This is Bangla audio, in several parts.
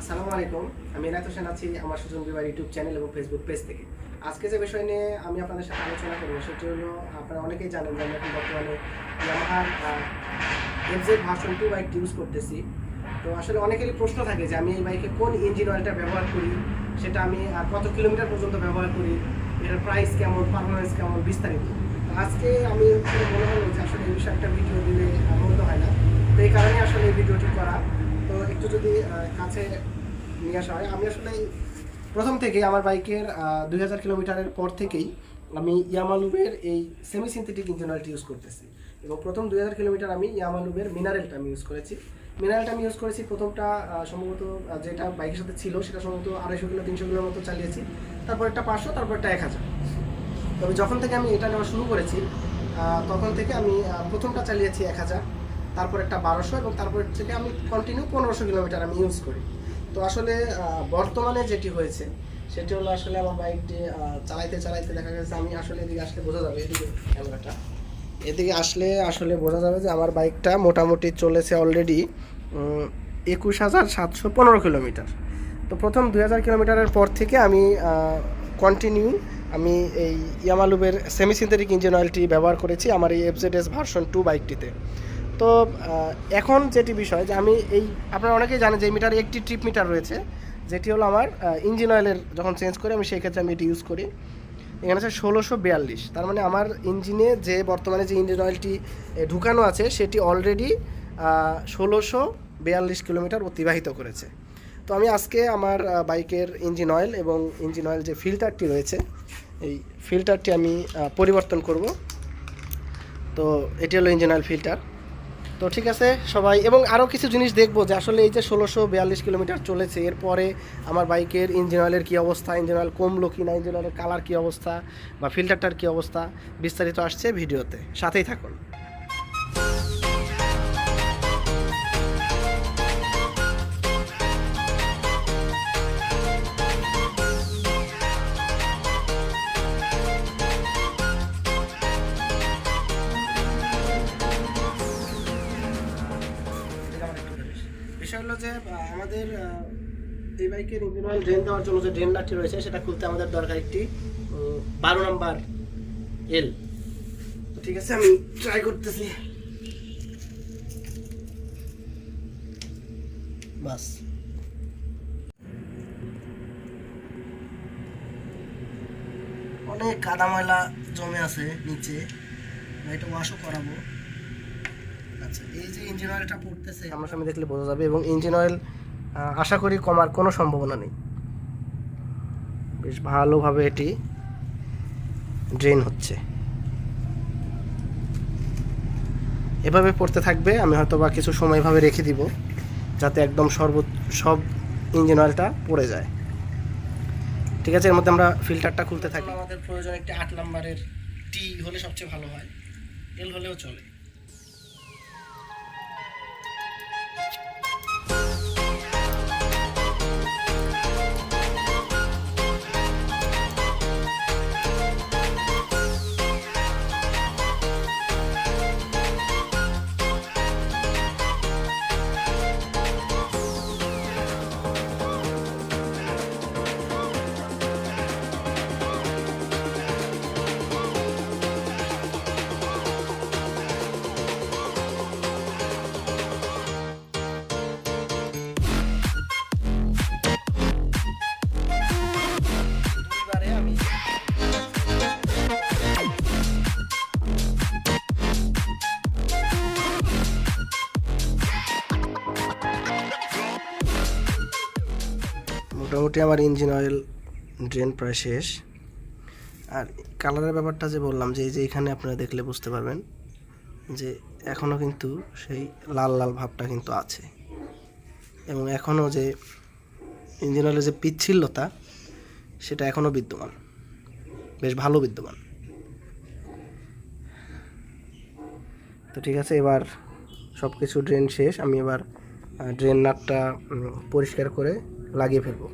আসসালামু আলাইকুম। আমি এনায়েত হোসেন আছি আমার সুজন বিবার ইউটিউব চ্যানেল এবং ফেসবুক পেজ থেকে। আজকে যে বিষয় নিয়ে আমি আপনাদের সাথে আলোচনা করব সেটি হলো, আপনারা অনেকেই জানেন যে আমি এখন বর্তমানে ইয়ামাহার এফজেড ভার্সন 2 বাইকটি ইউজ করতেছি। তো আসলে অনেকেরই প্রশ্ন থাকে যে আমি এই বাইকে কোন ইঞ্জিন অয়েলটা ব্যবহার করি, সেটা আমি কত কিলোমিটার পর্যন্ত ব্যবহার করি, এটার প্রাইস কেমন, পারফরমেন্স কেমন, বিস্তারিত। তো আজকে আমি মনে হলো যে আসলে এই বিষয়ে একটা ভিডিও দিলে মন্দ হয় না, তো এই কারণে আসলে এই ভিডিওটি করা। তো একটু যদি কাছে নিয়ে আসা হয়, আমি আসলে প্রথম থেকেই আমার বাইকের 2000 কিলোমিটারের পর থেকেই আমি ইয়ামালুবের এই সেমি সিনথেটিক ইঞ্জিন অয়েলটি ইউজ করতেছি। এবং প্রথম 2000 কিলোমিটার আমি ইয়ামালুবের মিনারেলটা আমি ইউজ করেছি। মিনারেলটা আমি ইউজ করেছি প্রথমটা সম্ভবত যেটা বাইকের সাথে ছিল সেটা সম্ভবত 250 কিলো 300 কিলোর মতো চালিয়েছি, তারপর একটা 500, তারপর একটা 1000। তবে যখন থেকে আমি এটা নেওয়া শুরু করেছি তখন থেকে আমি প্রথমটা চালিয়েছি 1000, তারপর একটা 1200, এবং তারপর থেকে আমি কন্টিনিউ 1500 কিলোমিটার আমি ইউজ করি। তো আসলে বর্তমানে যেটি হয়েছে সেটি হলো, আসলে আমার বাইকটি চালাইতে চালাইতে দেখা গেছে, আমি আসলে এদিকে আসলে বোঝা যাবে, এদিকে ক্যামেরাটা এদিকে আসলে বোঝা যাবে যে আমার বাইকটা মোটামুটি চলেছে অলরেডি 21,715 কিলোমিটার। তো প্রথম 2000 কিলোমিটারের পর থেকে আমি কন্টিনিউ আমি এই ইয়ামালুবের সেমি সিনথেটিক ইঞ্জিন অয়েলটি ব্যবহার করেছি আমার এই এফজেডএস ভার্সন 2 বাইকটিতে। তো এখন যেটি বিষয় যে আমি আপনারা অনেকেই জানেন যে এই মিটারে একটি ট্রিপ মিটার রয়েছে, যেটি হলো আমার ইঞ্জিন অয়েলের যখন চেঞ্জ করি আমি সেই ক্ষেত্রে আমি এটি ইউজ করি। এখানে আছে 1642, তার মানে আমার ইঞ্জিনে যে বর্তমানে যে ইঞ্জিন অয়েলটি ঢুকানো আছে সেটি অলরেডি 1642 কিলোমিটার অতিবাহিত করেছে। তো আমি আজকে আমার বাইকের ইঞ্জিন অয়েল এবং ইঞ্জিন অয়েল যে ফিল্টারটি রয়েছে এই ফিল্টারটি আমি পরিবর্তন করব। তো এটি হলো ইঞ্জিন অয়েল ফিল্টার। তো ঠিক আছে সবাই, এবং আরও কিছু জিনিস দেখবো যে আসলে এই যে 1642 কিলোমিটার চলেছে এরপরে আমার বাইকের ইঞ্জিন অয়েলের কী অবস্থা, ইঞ্জিন অয়েল কমলো কি না, ইঞ্জিন অয়েলের কালার কী অবস্থা বা ফিল্টারটার কী অবস্থা, বিস্তারিত আসছে ভিডিওতে, সাথেই থাকুন। বিষয় হলো যে আমাদের এই বাইকের ইঞ্জিন অয়েল ড্রেন দেওয়ার জন্য যে ড্রেন নাটটি রয়েছে সেটা খুলতে আমাদের দরকার একটি 12 নম্বর এল। তো ঠিক আছে, আমি ট্রাই করতেছি। বাস অনেক কাদা ময়লা জমে আছে নিচে, এটা ওয়াশও করাবো। আচ্ছা, এই যে ইঞ্জিন অয়েলটা পড়তেছে আমার সামনে দেখলে বোঝা যাবে, এবং ইঞ্জিন অয়েল আশা করি কমার কোনো সম্ভাবনা নেই। বেশ ভালোভাবে এটি ড্রেন হচ্ছে, এভাবে পড়তে থাকবে। আমি হয়তো বা কিছু সময় এভাবে রেখে দিব যাতে একদম সব ইঞ্জিন অয়েলটা পড়ে যায়। ঠিক আছে, এর মধ্যে আমরা ফিল্টারটা খুলতে থাকি। আমাদের প্রয়োজন একটি 8 নম্বরের টি হলে সবচেয়ে ভালো হয়, এল হলেও চলে। মোটামুটি আমার ইঞ্জিন অয়েল ড্রেন প্রায় শেষ। আর কালারের ব্যাপারটা যে বললাম, যে এই যে এখানে আপনারা দেখলে বুঝতে পারবেন যে এখনও কিন্তু সেই লাল লাল ভাবটা কিন্তু আছে, এবং এখনও যে ইঞ্জিন অয়েলের যে পিচ্ছিল্যতা সেটা এখনও বিদ্যমান, বেশ ভালো বিদ্যমান। তো ঠিক আছে, এবার সব কিছু ড্রেন শেষ, আমি এবার ড্রেন নাটটা পরিষ্কার করে লাগিয়ে ফেলবো।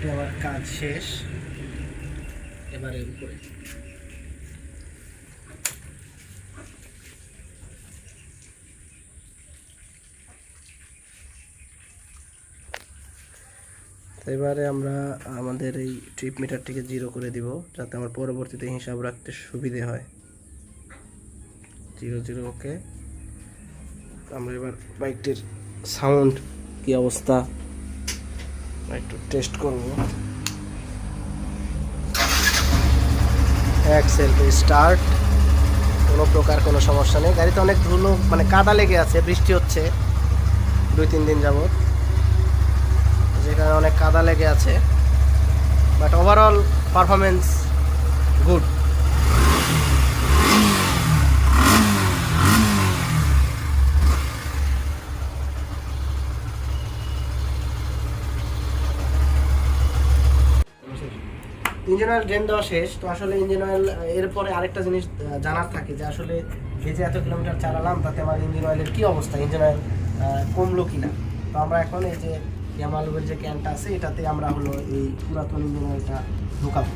মোটামুটি আমার কাজ শেষ। এবারে উপরে এবারে আমরা আমাদের এই ট্রিপ মিটারটিকে 0 করে দিব, যাতে আমার পরবর্তীতে হিসাব রাখতে সুবিধে হয়। 0 0 ওকে। আমরা এবার বাইকটির সাউন্ড কি অবস্থা একটু টেস্ট করব। অ্যাক্সেল স্টার্ট, কোনো প্রকার কোনো সমস্যা নেই। গাড়িতে অনেক ধুলো মানে কাদা লেগে আছে, বৃষ্টি হচ্ছে 2-3 দিন যাবত, যেখানে অনেক কাদা লেগে আছে, but overall performance good. Engine oil drain দেওয়া শেষ। তো আসলে ইঞ্জিন অয়েল এরপরে আরেকটা জিনিস জানার থাকে যে আসলে এই যে এত কিলোমিটার চালালাম তাতে আমার ইঞ্জিন অয়েলের কী অবস্থা, ইঞ্জিন অয়েল কমলো কিনা। তো আমরা এখন এই যে ইয়ামালুবের যে ক্যানটা আছে এটাতে আমরা হলো এই পুরাতন ইঞ্জিন অয়েলটা ঢোকাবো।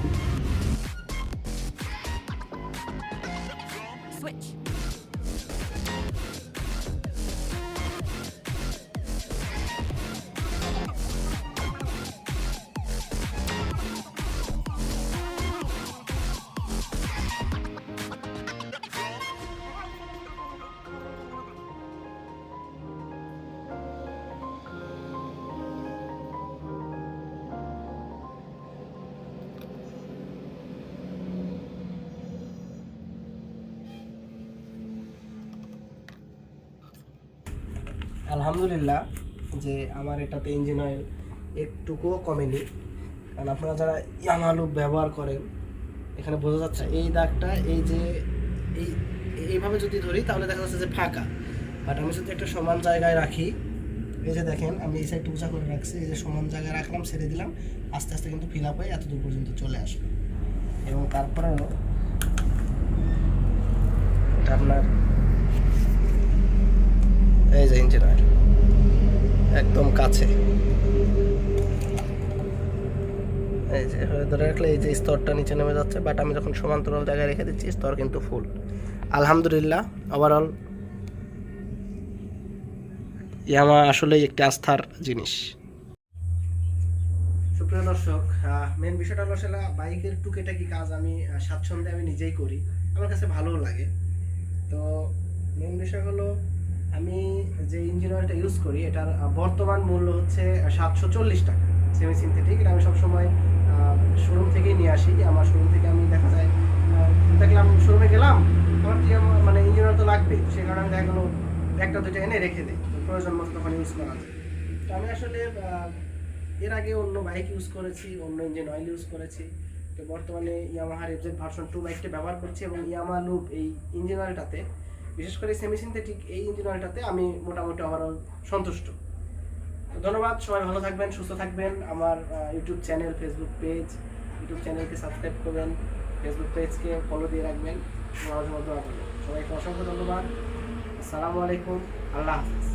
আলহামদুলিল্লাহ যে আমার এটাতে ইঞ্জিন অয়েল একটুকুও কমেনি, কারণ আপনারা যারা ইয়ামালুব ব্যবহার করেন এখানে বোঝা যাচ্ছে এই দাগটা, এই যে এইভাবে যদি ধরি তাহলে দেখা যাচ্ছে যে ফাঁকা, বাট আমি যদি একটা সমান জায়গায় রাখি, এই যে দেখেন আমি এই সাইডটা উঁচা করে রাখছি, এই যে সমান জায়গায় রাখলাম, ছেড়ে দিলাম, আস্তে আস্তে কিন্তু ফিল আপ হয়ে এত দূর পর্যন্ত চলে আসবে। এবং তারপরেও এটা আপনার এই যে ইঞ্জিন অয়েল একদম কাছে, এই যে ধরে রাখলে এই যে স্তরটা নিচে নেমে যাচ্ছে, বাট আমি যখন সমান্তরাল জায়গায় রেখে দিচ্ছি স্তর কিন্তু ফুল। আলহামদুলিল্লাহ ওভারঅল ইয়ামা আসলেই একটি আস্থার জিনিস। সুপ্রিয় দর্শক, মেন বিষয়টা হলো আসলে বাইকের টুকিটাকি কাজ আমি স্বাচ্ছন্দ্যে আমি নিজেই করি, আমার কাছে ভালোও লাগে। তো মেন বিষয় হলো আমি যে ইঞ্জিন অয়েলটা ইউজ করি এটার বর্তমান মূল্য হচ্ছে 740 টাকা সেমি সিনথেটিক। এটা আমি সবসময় শোরুম থেকেই নিয়ে আসি। আমার শোরুম থেকে আমি দেখা যায় দেখলাম শোরুমে গেলাম, আমার কি মানে ইঞ্জিন অয়েল তো লাগবে, সে কারণে আমি দেখা গেলো 1-2টা এনে রেখে দিই, প্রয়োজন মতো তখন ইউজ করা যায়। তো আমি আসলে এর আগে অন্য বাইক ইউজ করেছি, অন্য ইঞ্জিন অয়েল ইউজ করেছি, তো বর্তমানে ইয়ামাহার এফজেড ভার্সন 2 বাইকটা ব্যবহার করছি এবং ইয়ামালুব এই ইঞ্জিন অয়েলটাতে, বিশেষ করে সেমি সিনথেটিক এই ইঞ্জিন অয়েলটাতে আমি মোটামুটি ওভারঅল সন্তুষ্ট। ধন্যবাদ, সবাই ভালো থাকবেন, সুস্থ থাকবেন। আমার YouTube channel, Facebook page, YouTube চ্যানেলকে সাবস্ক্রাইব করবেন, ফেসবুক পেজকে ফলো দিয়ে রাখবেন, সবাইকে অসংখ্য ধন্যবাদ। আসসালামু আলাইকুম, আল্লাহ হাফিজ।